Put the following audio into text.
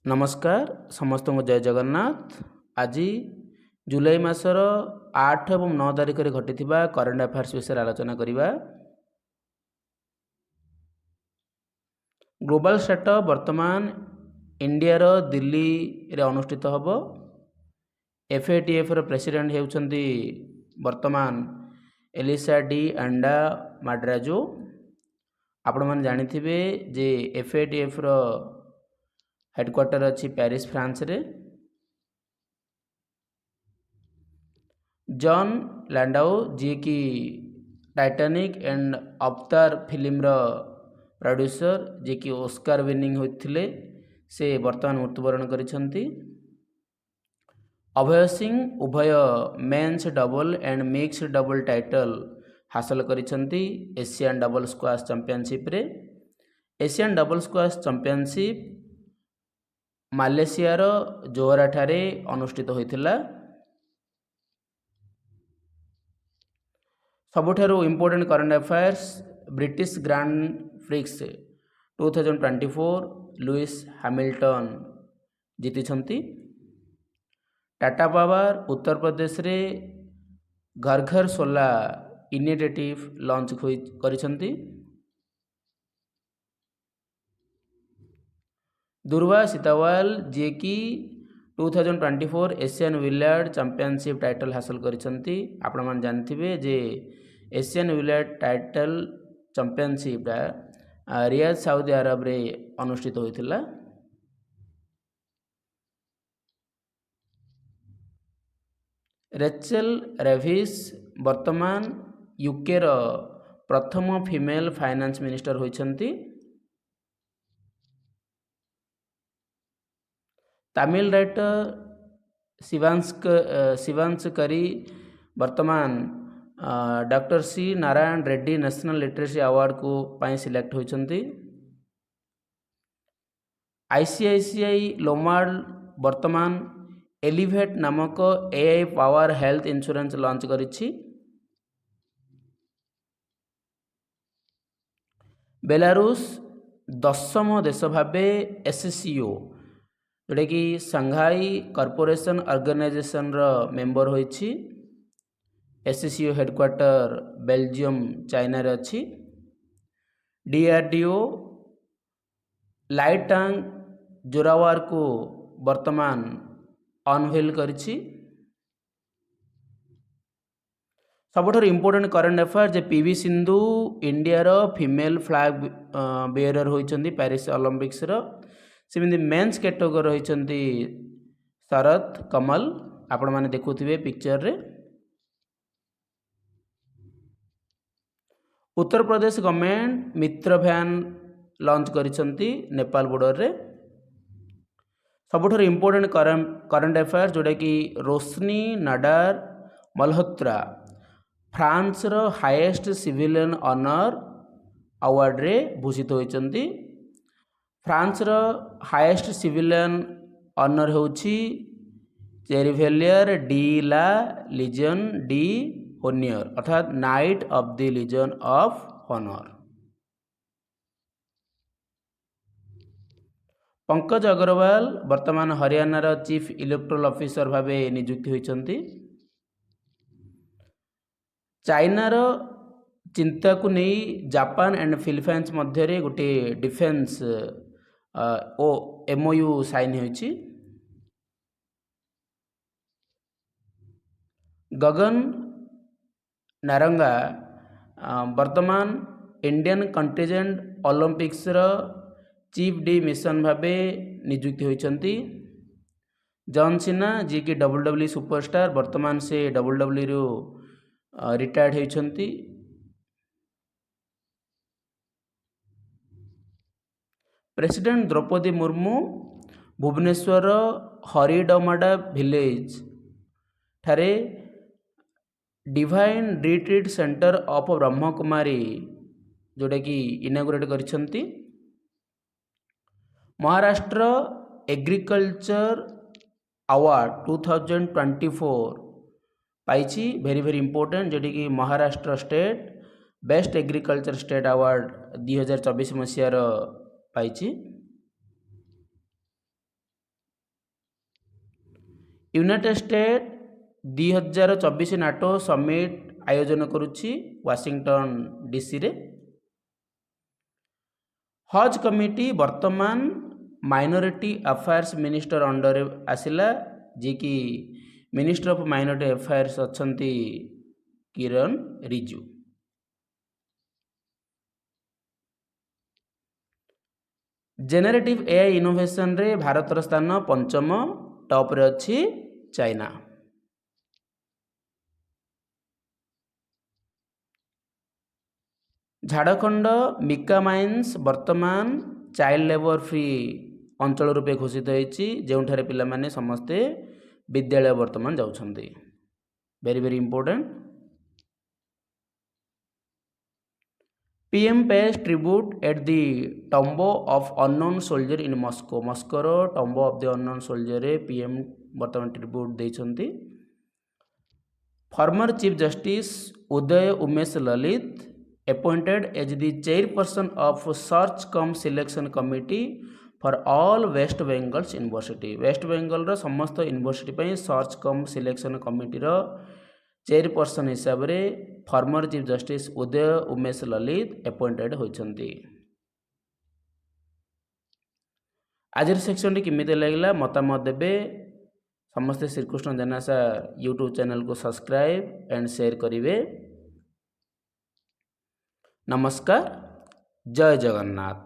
नमस्कार समस्त को जय जगन्नाथ। आज जुलाई मासर 8 और 9 तारिख में घटी करेन्ट अफेयर्स विषय आलोचना करवा। ग्लोबल स्टार्टअप वर्तमान इंडिया रो दिल्ली रे अनुष्ठित होब। FATF रो प्रेसिडेंट होउछंती वर्तमान एलिसा डी अंडा माड्राजो। आपण मन जानिथिबे जे FATF रो हेडक्वार्टर अच्छी पेरिस फ्रांस रे। जॉन लैंडाउ जी की टाइटैनिक एंड अवतार फिल्म रो प्रोड्यूसर जी की ऑस्कार विनिंग होते से वर्तमान मृत्युवरण करिसंती। अभय सिंह उभय men's double and mixed double title हासिल करिसंती एशियन डबल स्क्वाश चैंपियनशिप रे। Asian double squash championship Malaysia रो जोहरा ठारे अनुष्ठित होइथिला। सबुठारु important current affairs British Grand Prix 2024 Lewis Hamilton जीति। टाटा पावर उत्तर प्रदेश रे घर घर सोलार इनिशिएटिव लॉन्च करिसंती। दुर्वा सीतावाल जी की 2024 एशियन विलियर्ड चैंपियनशिप टाइटल हासिल करिसंती। आपण मन जानथिबे जे Asian billiard title championship Riyadh Saudi Arab रे अनुष्ठित होइथिला। रेचेल रेविस वर्तमान यूके रो प्रथम फीमेल फाइनेंस मिनिस्टर होइछंती। तमिल राइटर शिवांश करी वर्तमान doctor C Narayana Reddy national literacy award को पाई सिलेक्ट होइछंती। ICICI लोमार्ड वर्तमान एलिवेट नामक AI power health insurance launch करिछि। बेलारूस 10म देश भावे SCO जोटा कि संघाई कॉर्पोरेशन ऑर्गेनाइजेशन रो मेंबर होइछि। SCO हेडक्वार्टर बेल्जियम चाइना रे अछि। DRDO लाइट टैंक जोरावर को वर्तमान अनवेल करिछि। सबुठार इम्पोर्टेंट करंट अफेयर जे PV सिंधु इंडिया रो फीमेल फ्लैग बेयरर होइछंती पेरिस ओलंपिक्स रो। सेमिति मेंस कैटेगरी होइछंती शरत कमल। आपण माने देखुथिबे पिक्चर रे। Uttar Pradesh government Mitra van launch करिसंती Nepal border रे। सबुठार इम्पोर्टेंट करंट अफेयर जोटा कि रोशनी नाडार मल्होत्रा फ्रांस रो हाईएस्ट सिविलियन ऑनर अवार्ड रे भूषित होइछंती। फ्रांस रो हाईएस्ट सिविलियन ऑनर होछि Chevalier de la Legion de honneur अर्थात knight of the legion of honour. Pankaj Agarwal वर्तमान हरियाणा रो चीफ इलेक्टोरल ऑफिसर भावे नियुक्त होइछंती। चाइना रो चिंता को नहीं जापान एंड फिलीपाइंस मध्य रे गोटे डिफेंस MOU साइन होइछि। गगन नारंगा वर्तमान इंडियन कंटिजेंट ओलंपिक्स रो चीफ डी मिशन भावे नियुक्त होइछंती। जॉन सिन्हा जी की WWE सुपरस्टार वर्तमान से WWE रो रिटायर्ड होइछंती। प्रेसिडेंट द्रौपदी मुर्मू भुवनेश्वर हरिडमाडा विलेज ठारे divine retreat centre of Brahmakumari जोटा कि इनागुरेट करिसंती। महाराष्ट्र एग्रीकल्चर अवार्ड 2024 पाइछि। वेरी वेरी इंपोर्टेंट जोटा कि Maharashtra state best agriculture state award 2024 मसीहार पाइछि। ୟୁନାଇଟେଡ୍ ଷ୍ଟେଟ୍ 2024 ନାଟୋ ସମିଟ୍ ଆୟୋଜନ କରୁଛି ୱାଶିଂଟନ ଡିସିରେ। ହଜ୍ କମିଟି ବର୍ତ୍ତମାନ ମାଇନରିଟି ଆଫେୟାର୍ସ ମିନିଷ୍ଟର ଅଣ୍ଡରରେ ଆସିଲା, ଯିଏକି ମିନିଷ୍ଟର ଅଫ୍ ମାଇନରିଟି ଆଫେୟାର୍ସ ଅଛନ୍ତି କିରଣ ରିଜୁ। ଜେନେରେଟିଭ୍ ଏଆଇ ଇନୋଭେସନରେ ଭାରତର ସ୍ଥାନ ପଞ୍ଚମ, ଟପ୍ରେ ଅଛି ଚାଇନା। ଝାଡ଼ଖଣ୍ଡ ମିକା ମାଇନ୍ସ ବର୍ତ୍ତମାନ ଚାଇଲ୍ଡ ଲେବର ଫ୍ରି ଅଞ୍ଚଳ ରୂପେ ଘୋଷିତ ହୋଇଛି, ଯେଉଁଠାରେ ପିଲାମାନେ ସମସ୍ତେ ବିଦ୍ୟାଳୟ ବର୍ତ୍ତମାନ ଯାଉଛନ୍ତି। Very very important. PM pays tribute at the tomb of unknown soldier in Moscow। ମସ୍କୋର ଟମ୍ବ ଅଫ୍ ଦି ଅନନୋନ୍ ସୋଲଜରରେ PM ବର୍ତ୍ତମାନ ଟ୍ରିବ୍ୟୁଟ୍ ଦେଇଛନ୍ତି। Former chief justice Uday Umesh Lalit appointed as the chairperson of search cum selection committee for all West Bengal University। West ବେଙ୍ଗଲର ସମସ୍ତ university ପାଇଁ search cum selection କମିଟିର chairperson ହିସାବରେ former chief justice Uday Umesh Lalit appointed ହୋଇଛନ୍ତି। ଆଜିର ସେକ୍ସନଟି କେମିତି ଲାଗିଲା ମତାମତ ଦେବେ। ସମସ୍ତେ ଶ୍ରୀକୃଷ୍ଣ ଜେନା ସାର୍ ୟୁଟ୍ୟୁବ୍ ଚ୍ୟାନେଲକୁ ସବସ୍କ୍ରାଇବ୍ ଆଣ୍ଡ ସେୟାର କରିବେ। ନମସ୍କାର, ଜୟ ଜଗନ୍ନାଥ।